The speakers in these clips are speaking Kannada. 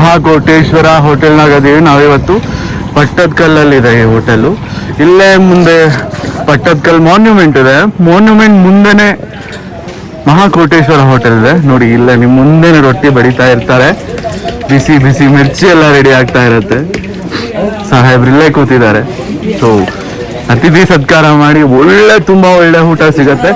ಮಹಾಕೋಟೇಶ್ವರ ಹೋಟೆಲ್ನಾಗ ಅದೀವಿ ನಾವಿವತ್ತು. ಪಟ್ಟದಕಲ್ಲಲ್ಲಿದೆ ಈ ಹೋಟೆಲು. ಇಲ್ಲೇ ಮುಂದೆ ಪಟ್ಟದಕಲ್ ಮಾನ್ಯುಮೆಂಟ್ ಇದೆ. ಮಾನ್ಯುಮೆಂಟ್ ಮುಂದೆನೆ ಮಹಾಕೋಟೇಶ್ವರ ಹೋಟೆಲ್ ಇದೆ ನೋಡಿ. ಇಲ್ಲೇ ನಿಮ್ಮ ಮುಂದೆನೆ ರೊಟ್ಟಿ ಬಡಿತಾ ಇರ್ತಾರೆ, ಬಿಸಿ ಬಿಸಿ ಮಿರ್ಚಿ ಎಲ್ಲ ರೆಡಿ ಆಗ್ತಾ ಇರುತ್ತೆ. ಸಾಹೇಬ್ರು ಇಲ್ಲೇ ಕೂತಿದ್ದಾರೆ. ಸೊ ಅತಿಥಿ ಸತ್ಕಾರ ಮಾಡಿ ತುಂಬಾ ಒಳ್ಳೆ ಊಟ ಸಿಗತ್ತೆ.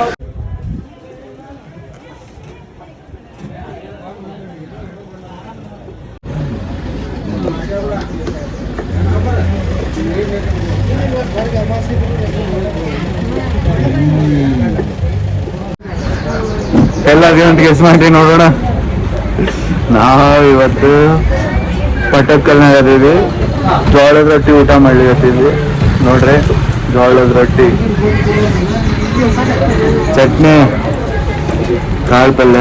ಎಲ್ಲರಿಗೂ ಗೆಸ್ ಮಾಡಿ ನೋಡೋಣ. ನಾವು ಇವತ್ತು ಪಟ್ಟದಕಲ್ನಾಗ ಅದೀವಿ. ಜೋಳದ ರೊಟ್ಟಿ ಊಟ ಮಾಡ್ಲಿಕತ್ತಿದ್ವಿ ನೋಡ್ರಿ. ಜೋಳದ ರೊಟ್ಟಿ, ಚಟ್ನಿ, ಕಾಳು ಪಲ್ಯ.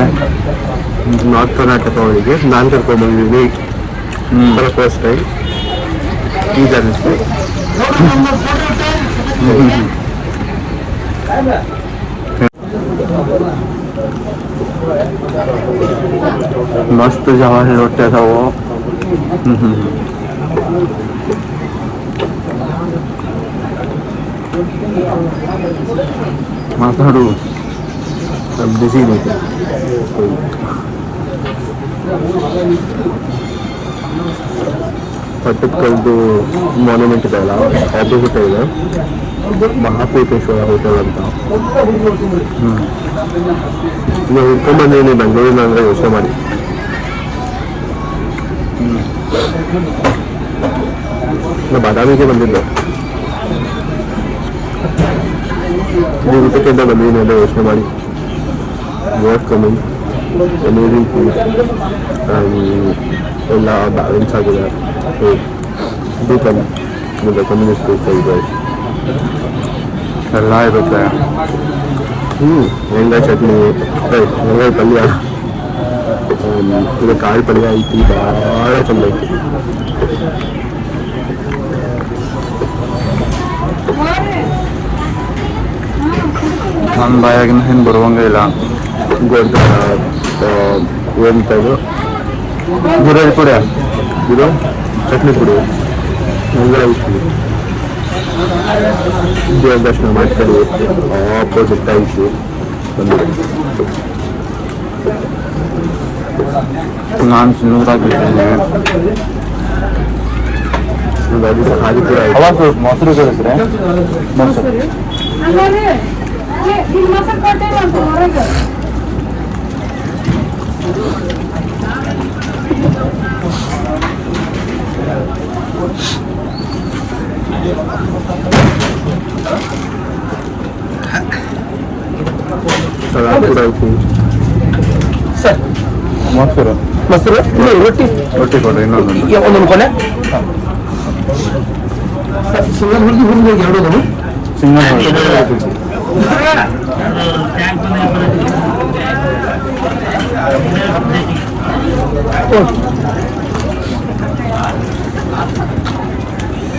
ನಾರ್ತ್ ಕರ್ನಾಟಕ ಅವರಿಗೆ ನಾನು ಕರ್ಕೊಂಡು ಬಂದಿದ್ದೀನಿ ಫಸ್ಟ್ ಟೈಮ್. ಈಗ ಅನ್ನಿಸ್ತು ಮಸ್ತ್ ಜವಾರಿ ರೊಟ್ಟಿ ಅದಾವು. ಮಾತಾಡು, ಬಿಸಿ ಇದೆ. ಪಟ್ಟದಕಲ್ದು ಮಾನ್ಯುಮೆಂಟ್ ಇದೆಯಲ್ಲ, ಆಪೋಸಿಟ್ ಇದೆ ಮಹಾಕೋಟೇಶ್ವರ ಹೋಟೆಲ್ ಅಂತ. ನೀವು ಹಿಡ್ಕೊಂಡ್ಬಂದಿದ್ದೀನಿ ಬೆಂಗಳೂರಿನ ಅಂದರೆ ಯೋಚನೆ ಮಾಡಿ. ನಾನು ಬಾದಾಮಿಗೆ ಬಂದಿದ್ದೆ, ನೀವು ಊಟಕ್ಕಿಂತ ಬಂದಿದ್ದೀನಿ ಅಂದರೆ ಯೋಚನೆ ಮಾಡಿ. ವಾಟ್ ಕಮಿಂಗ್ ಅಮೇಜಿಂಗ್ ಫುಡ್, ಎಲ್ಲ ಬ್ಯಾಲೆನ್ಸ್ ಆಗಿದೆ. ಇದು ಕಮ್ಮಿ ಕಮ್ಯುನಿಸ್ಟ್ ಇದೆ, ಎಲ್ಲ ಇರುತ್ತೆ. ಎಣ್ಣೆ ಚಟ್ನಿ, ಎಣ್ಣೆ ಪಲ್ಯ, ಇದು ಕಾಳು ಪಲ್ಯ ಐತಿ, ಭಾಳ ಚಂದ ಐತಿ. ನನ್ನ ಬಾಯಾಗಿನ ಹಿಂದೆ ಬರುವಂಗೆ ಇಲ್ಲ. ಗೊಡ್ಡ ಏನಂತ ಇದು ಗುರಳ್ ಪುಡಿ, ಇದು ಚಟ್ನಿ ಪುಡಿ ಎಲ್ಲ ಐತಿ. ದೇವ್ರ ದರ್ಶನ ಮಾಡ್ತಾರೆ, ಆಪೋಸಿಟ್ ಐತಿ. ನಾನು ಚಿನ್ನೂರಾಗಿದ್ದೇನೆ. ಮೊಸರು ಕಳಿಸ್ರೆ ಮೊಸರು ಮೊಸರು ಮೊಸರು ರೊಟ್ಟಿ ರೊಟ್ಟಿ ಕೊಡ್ರಿ. ಒಂದೊಂದು ಕೊನೆ ಸಿಂಗಲ್ ಹುಡುಗಿ ಹುಡುಗಿ ಎರಡು ಸಿಂಗಲ್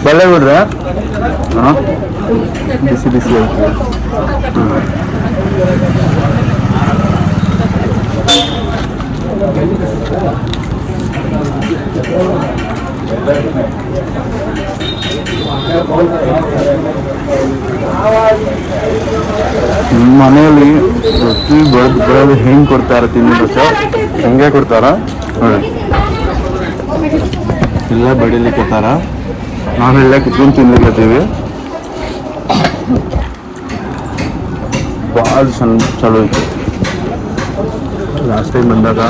ಬಲ್ಲೆ ಬಿಡ್ರೆ ಬಿಸಿ ಬಿಸಿ ಐತಿ. ಮನೆಯಲ್ಲಿ ರೊಟ್ಟಿ ಬೆಳೆದು ಹೆಂಗೆ ಕೊಡ್ತಾರ ತಿನ್ನೋದಕ್ಕೆ ಹೆಂಗೆ ಕೊಡ್ತಾರ ನೋಡಿ. ಎಲ್ಲ ಬಡಿಲಿಕ್ಕತ್ತಾರ, ನಾವೆಲ್ಲ ಕಿತ್ಕೊಂಡು ತಿನ್ಲಿಕ್ಕತ್ತೀವಿ. ಭಾಳ ಚಲೋ ಐತಿ. ಲಾಸ್ಟ್ ಟೈಮ್ ಬಂದಾಗ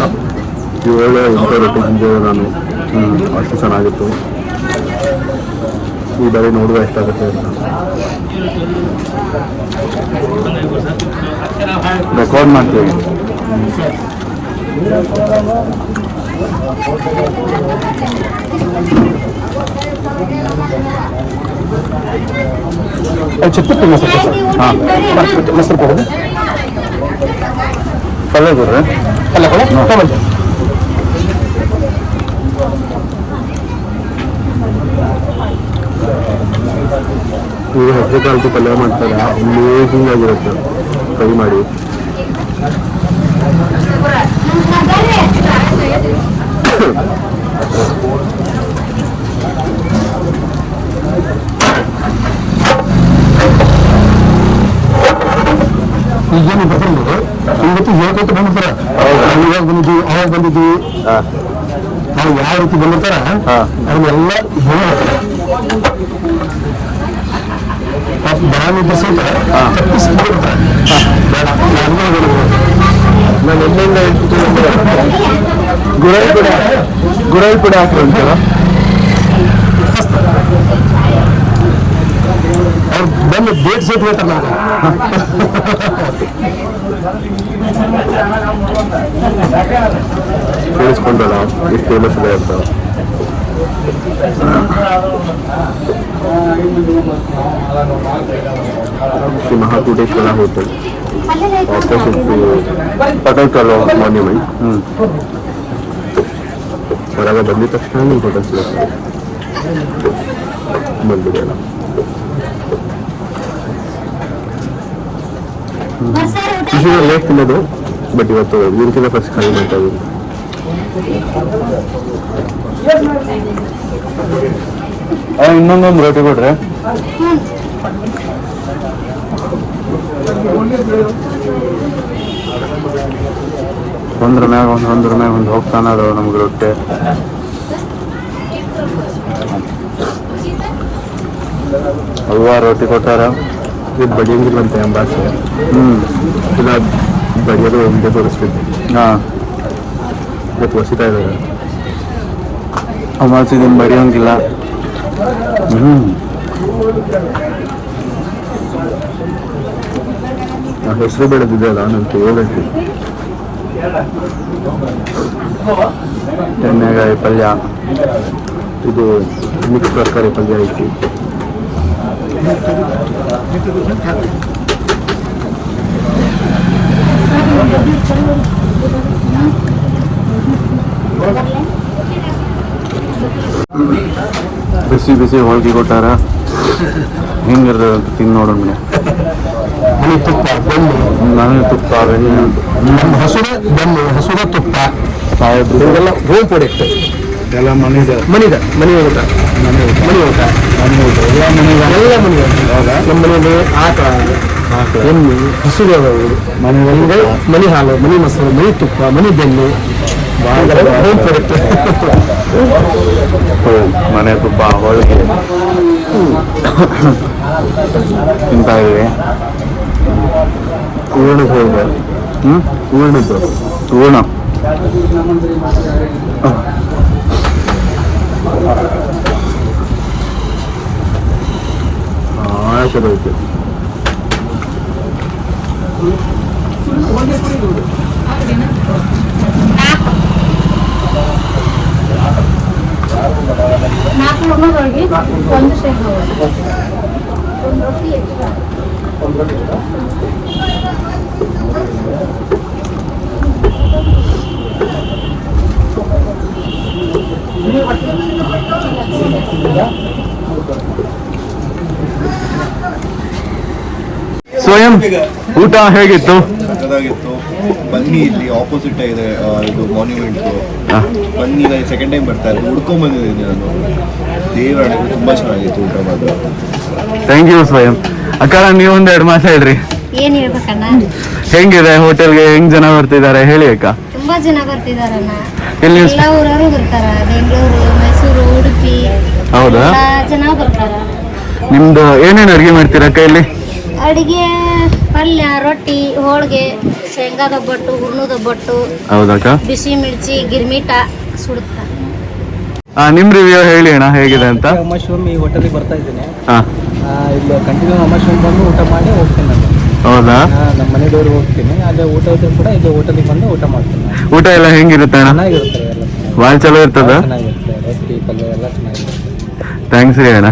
7-8 ರೊಟ್ಟಿ ತಿಂದಿದ್ದೆ ನಾನು. ಅಷ್ಟು ಚೆನ್ನಾಗಿತ್ತು. ಈ ಬಾರಿ ನೋಡುವ ಎಷ್ಟಾಗುತ್ತೆ ಅಂತ ರೆಕಾರ್ಡ್ ಮಾಡ್ತೀವಿ. ಚಪ್ಪು ಮೊಸರು, ಹಾಂ ಮೊಸರು ಕೊಡೋದು ಪಲ್ಯ ಕೊಡ್ರಿ. ಪಲ್ಯ ಕೊಡ ತಗೊಂಡು ಇವರು ಹೆಸರು ಕಾಲಕ್ಕೆ ಪಲ್ಯ ಮಾಡ್ತಾರೆ, ಅಮೇಜಿಂಗ್ ಆಗಿರುತ್ತೆ. ಫ್ರೈ ಮಾಡಿ ಈಗೇನು ಬರ್ತಾರೆ ಇವತ್ತು ಹೇಳ್ಕೊತ ಬಂದಿರ್ತಾರೆ. ಇವಾಗ ಬಂದಿದ್ವಿ ಅವಾಗ ಬಂದಿದ್ವಿ ನಾವು ಯಾವ ರೀತಿ ಬಂದಿರ್ತಾರ ಅದನ್ನೆಲ್ಲ ಹೇಳ್ತಾರೆ. ಬರಾಮಿದ್ರೆ ಸಹಿತ ತಪ್ಪಿಸ್ಬಿಡ್ತಾರೆ. ನಾನು ಎಲ್ಲಿಂದ ಹೇಳ್ತಿದ್ದೀನಿ ಅಂದ್ರೆ ಗುರಾಯಿ ಪುಡಿ ಹಾಕ್ತಾರೆ ಅವ್ರು ಬಂದು ಡೇಟ್ ಸಹಿತ ಹೇಳ್ತಾರೆ. ನಾನು ಕೇಳಿಸ್ಕೊಂಡಲ್ಲ ಎಷ್ಟು ಫೇಮಸ್ ಇದೆ ಅಂತ. Shri Mahakuteshwara hotel opposite Pattadakal monument. ಹೊರಗ ಬಂದಿದ ತಕ್ಷಣ ನೀವು ಹೋಟೆಲ್ ಸಿಗುತ್ತೆ ಬಂದಿದೆಯಲ್ಲ. ಲೇಟ್ ತಿನ್ನೋದು ಬಟ್ ಇವತ್ತು ಇದಕ್ಕಿಂತ ಫಸ್ಟ್ ಖಾಲಿ ಮಾಡ್ತಾ ಇದ್ದೀನಿ. ಇನ್ನೊಂದೊಂದು ರೋಟಿ ಕೊಡ್ರೆ ಒಂದ್ರ ಮ್ಯಾಗ ಒಂದು ಹೋಗ್ತಾನ ಅದು ನಮ್ಗೆ ರೊಟ್ಟೆ. ಹಲವಾರು ರೋಟಿ ಕೊಟ್ಟಾರ. ಇದು ಬಡಿಯಂಗಿಲ್ಲಂತೆ ಎಂಬಾಸೆ. ಇಲ್ಲ ಬಡಿಯೋದು ಒಂದೇ ತೋರಿಸ್ಬೇಕು. ಇವತ್ತು ಹೊಸಿತಾ ಇದ್ದಾರೆ. ಅಮಾಸಿದೀನಿ ಬಡಿಯೋಂಗಿಲ್ಲ. ಹೆಸರು ಬೆಳೆದಿದೆಯಲ್ಲ ನಂಗೆ ಹೇಳಕ್ಕೆ. ಎಣ್ಣೆಗಾಯಿ ಪಲ್ಯ, ಇದು ಮಿಕ್ಸ್ ತರಕಾರಿ ಪಲ್ಯ ಐತಿ. ಬಿಸಿ ಬಿಸಿ ಹೋಳಿಗೆ ಕೊಟ್ಟಾರ. ಹಿಂಗಿರ್ತದೆ ಅಂತ ತಿಂದು ನೋಡೋಣ. ಮನೆ ತುಪ್ಪ ಬೆಣ್ಣೆ, ನನಗೆ ತುಪ್ಪ ಬೆಣ್ಣೆ, ಹಸುರ ಬೆಣ್ಣೆ, ಹಸುರ ತುಪ್ಪ, ಇದೆಲ್ಲ ಹೋಮ್ ಪ್ರಾಡಕ್ಟ್ ಎಲ್ಲ ಮನೆದ ಮನೆ ಊಟ ಮನೆ ಊಟ ಎಲ್ಲ ಮನೆ ನಮ್ಮ ಮನೆಯಲ್ಲಿ ಆಕಳ, ಎಮ್ಮೆ, ಹಸುರು ಮನೆಯಲ್ಲಿ ಮನೆ ಹಾಲು, ಮನೆ ಮೊಸರು, ಮನೆ ತುಪ್ಪ, ಮನೆ ಬೆಣ್ಣೆ, ಹೋಮ್ ಪ್ರಾಡಕ್ಟ್. ಮನೆ ತುಪ್ಪ ಹೋಳಿಗೆ ತಿಂತಾ ಇದ್ವಿ. ಹೂರ್ಣಕ್ಕೆ ಹೋಗಿದೆ. ಹೂರ್ಣದ್ದು ಹೂರ್ಣ ಆಯ್ತು. ಒಂದು ಶೇಂಗಾ ಒಂದು ರೊಟ್ಟಿ ಎಕ್ಸ್ಟ್ರಾ. ಸ್ವಯಂ ಊಟ ಹೇಗಿತ್ತು? ಸಕ್ಕದಾಗಿತ್ತು. ಬನ್ನಿ ಇಲ್ಲಿ ಆಪೋಸಿಟ್ ಇದೆ ಇದು ಮಾನ್ಯುಮೆಂಟ್. ಬನ್ನಿ ನಾನು ಸೆಕೆಂಡ್ ಟೈಮ್ ಬರ್ತಾ ಇದ್ದೀನಿ, ಹುಡ್ಕೊಂಡ್ ಬಂದಿದ್ದೀನಿ ನಾನು. ದೇವರ ತುಂಬಾ ಚೆನ್ನಾಗಿತ್ತು ಊಟ ಮಾತ್ರ. ಥ್ಯಾಂಕ್ ಯು ಸ್ವಯಂ. ಅಕ್ಕ ನೀವು ಒಂದೆರಡು ಮಾತಾಡ್ರಿ. ಏನ್ ಹೇಳ್ಬೇಕಣ್ಣ? ಹೆಂಗಿದೆ ಹೋಟೆಲ್ಗೆ? ಹೆಂಗ್ ಜನ ಬರ್ತಿದ್ದಾರೆ ಹೇಳಿ ಅಕ್ಕ. ತುಂಬಾ ಜನ ಬರ್ತಿದಾರಣ್ಣ. ಎಲ್ಲಿ? ಎಲ್ಲ ಊರವರು ಬರ್ತಾರ. ಬೆಂಗಳೂರು, ಮೈಸೂರು, ಉಡುಪಿ, ಹೌದಾ? ಜನ ಬರ್ತಾರ. ನಿಮ್ದು ಏನೇನು ಅಡ್ಗೆ ಮಾಡ್ತೀರಾ ಅಕ್ಕ ಇಲ್ಲಿ? ಅಡಿಗೆ ಪಲ್ಯ, ರೊಟ್ಟಿ, ಹೋಳಿಗೆ, ಶೇಂಗಾದ ಒಬ್ಬಟ್ಟು, ಹೂರ್ಣದ ಒಬ್ಬಟ್ಟು, ಹೌದಕ್ಕ. ಬಿಸಿ ಮಿರ್ಚಿ, ಗಿರ್ಮಿಟ ಸುಡುತ್ತ. ನಿಮ್ ರಿವ್ಯೂ ಹೇಳಿ ಅಣ್ಣ ಹೇಗಿದೆ ಅಂತ. ಅಮ್ಮಶ್ವಮಿ ಈ ಹೋಟೆಲಿಗೆ ಬರ್ತಾ ಇದ್ದೀನಿ. ಇಲ್ಲಿ ಕಂಟಿನ್ಯೂ ಅಮ್ಮಶ್ವಮಿ ಬಂದು ಊಟ ಮಾಡಿ ಹೋಗ್ತೀನಿ ನಾನು. ಹೌದಾ? ನಮ್ಮ ಮನೆದವ್ರು ಹೋಗ್ತೀನಿ. ಅಲ್ಲೇ ಊಟ ಇದ್ರೂ ಕೂಡ ಇಲ್ಲಿ ಹೋಟೆಲಿಗೆ ಬಂದು ಊಟ ಮಾಡ್ತೀನಿ. ಊಟ ಎಲ್ಲ ಹೆಂಗಿರುತ್ತೆ ಅಣ್ಣ? ಚೆನ್ನಾಗಿರುತ್ತೆ ಎಲ್ಲ. ಭಾಳ ಚಲೋ ಇರ್ತದ? ಚೆನ್ನಾಗಿರುತ್ತೆ. ರೊಟ್ಟಿ ಪಲ್ಯ ಎಲ್ಲ ಚೆನ್ನಾಗಿರುತ್ತೆ. ಥ್ಯಾಂಕ್ಸ್ ರೀ ಅಣ್ಣ.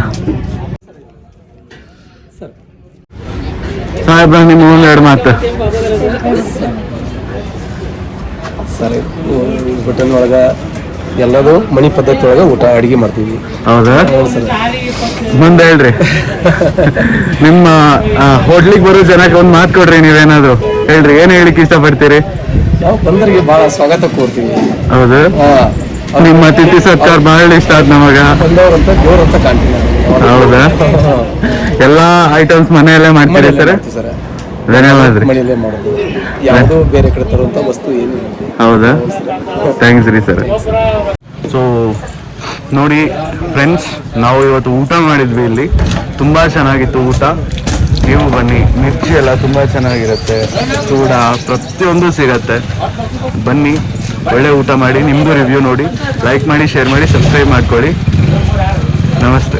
ಸಾಹೇಬ್ರ ನಿಮ್ಮ ಒಂದೆರಡು ಮಾತು. ಸರಿ, ಹೋಟೆಲ್ ಒಳಗೆ ಎಲ್ಲರೂ ಮನೆ ಪದ್ಧತಿ ಒಳಗೆ ಊಟ ಅಡುಗೆ ಮಾಡ್ತೀವಿ. ಹೌದಾ? ಮುಂದೆ ಹೇಳ್ರಿ. ನಿಮ್ಮ ಹೋಟ್ಲಿಗೆ ಬರೋ ಜನಕ್ಕೆ ಒಂದು ಮಾತು ಕೊಡ್ರಿ ನೀವೇನಾದ್ರು ಹೇಳ್ರಿ. ಏನು ಹೇಳಿಕ್ ಇಷ್ಟಪಡ್ತೀರಿ? ನಾವು ಬಂದರಿಗೆ ಭಾಳ ಸ್ವಾಗತ ಕೋರ್ತೀವಿ. ಹೌದು. ನಿಮ್ಮ ಅತಿಥಿ ಸತ್ಕಾರ ಬಹಳ ಇಷ್ಟ ಆಯ್ತು ನಮಗ. ಬಂದವರಂತ ದೇವ್ರಂತ ಕಾಣ್ತೀವಿ. ಹೌದಾ? ಎಲ್ಲಾ ಐಟಮ್ಸ್ ಮನೆಯಲ್ಲೇ ಮಾಡ್ತೀರಿ ಸರ್? ಧನ್ಯವಾದ ರೀ. ಮನೆಯಲ್ಲೇ ಮಾಡೋದು, ಯಾವುದೋ ಬೇರೆ ಕಡೆ ತರುವಂಥ ವಸ್ತು ಏನು ಹೌದಾ, ಥ್ಯಾಂಕ್ಸ್ ರೀ ಸರ್. ಸೊ ನೋಡಿ ಫ್ರೆಂಡ್ಸ್, ನಾವು ಇವತ್ತು ಊಟ ಮಾಡಿದ್ವಿ ಇಲ್ಲಿ, ತುಂಬ ಚೆನ್ನಾಗಿತ್ತು ಊಟ. ನೀವು ಬನ್ನಿ, ಮಿರ್ಚಿ ಎಲ್ಲ ತುಂಬ ಚೆನ್ನಾಗಿರುತ್ತೆ, ಚೂಡ ಪ್ರತಿಯೊಂದು ಸಿಗತ್ತೆ. ಬನ್ನಿ, ಒಳ್ಳೆ ಊಟ ಮಾಡಿ, ನಿಮ್ಮದು ರಿವ್ಯೂ ನೋಡಿ, ಲೈಕ್ ಮಾಡಿ, ಶೇರ್ ಮಾಡಿ, ಸಬ್ಸ್ಕ್ರೈಬ್ ಮಾಡ್ಕೊಳ್ಳಿ. ನಮಸ್ತೆ.